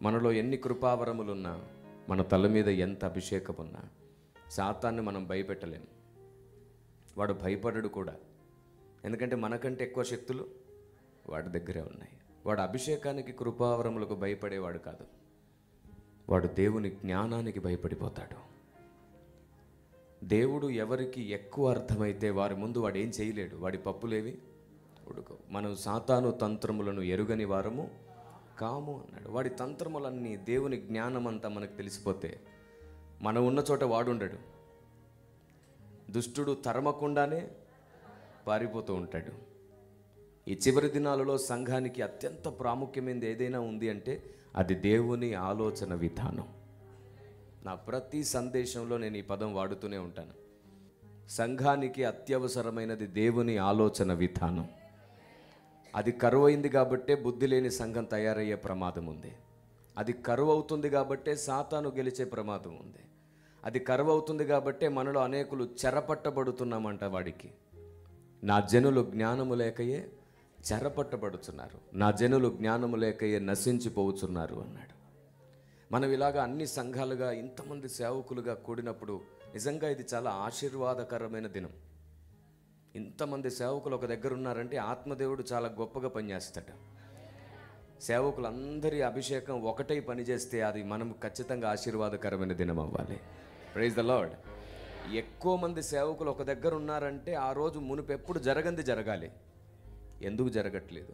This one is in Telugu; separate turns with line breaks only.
మనలో ఎన్ని కృపావరములున్నా, మన తల మీద ఎంత అభిషేకం ఉన్నా సాతాన్ని మనం భయపెట్టలేం. వాడు భయపడడు కూడా. ఎందుకంటే మనకంటే ఎక్కువ శక్తులు వాడి దగ్గరే ఉన్నాయి. వాడు అభిషేకానికి, కృపావరములకు భయపడేవాడు కాదు. వాడు దేవుని జ్ఞానానికి భయపడిపోతాడు. దేవుడు ఎవరికి ఎక్కువ అర్థమైతే వారి ముందు వాడు ఏం చేయలేడు. వాడి పప్పులేవి ఉడకవు. మనం సాతాను తంత్రములను ఎరుగని వారము కాము అన్నాడు. వాడి తంత్రములన్నీ, దేవుని జ్ఞానం అంతా మనకు తెలిసిపోతే మనం ఉన్న చోట వాడుండడు. దుష్టుడు తరమకుండానే పారిపోతూ ఉంటాడు. ఈ చివరి దినాలలో సంఘానికి అత్యంత ప్రాముఖ్యమైనది ఏదైనా ఉంది అంటే అది దేవుని ఆలోచన విధానం. నా ప్రతి సందేశంలో నేను ఈ పదం వాడుతూనే ఉంటాను. సంఘానికి అత్యవసరమైనది దేవుని ఆలోచన విధానం. అది కరువైంది కాబట్టే బుద్ధి లేని సంఘం తయారయ్యే ప్రమాదం ఉంది. అది కరువు అవుతుంది కాబట్టే సాతాను గెలిచే ప్రమాదం ఉంది. అది కరువు అవుతుంది కాబట్టే మనలో అనేకులు చెరపట్టబడుతున్నామంట. వాడికి నా జనులు జ్ఞానము లేకయే చెరపట్టబడుతున్నారు, నా జనులు జ్ఞానము లేకయే నశించిపోతున్నారు అన్నాడు. మనం ఇలాగా అన్ని సంఘాలుగా ఇంతమంది సేవకులుగా కూడినప్పుడు నిజంగా ఇది చాలా ఆశీర్వాదకరమైన దినం. ఇంతమంది సేవకులు ఒక దగ్గర ఉన్నారంటే ఆత్మదేవుడు చాలా గొప్పగా పనిచేస్తాడు. సేవకులందరి అభిషేకం ఒకటై పనిచేస్తే అది మనం ఖచ్చితంగా ఆశీర్వాదకరమైన దినం అవ్వాలి. Praise the Lord. ఎక్కువ మంది సేవకులు ఒక దగ్గర ఉన్నారంటే ఆ రోజు మునుపెప్పుడు జరగంది జరగాలి. ఎందుకు జరగట్లేదు?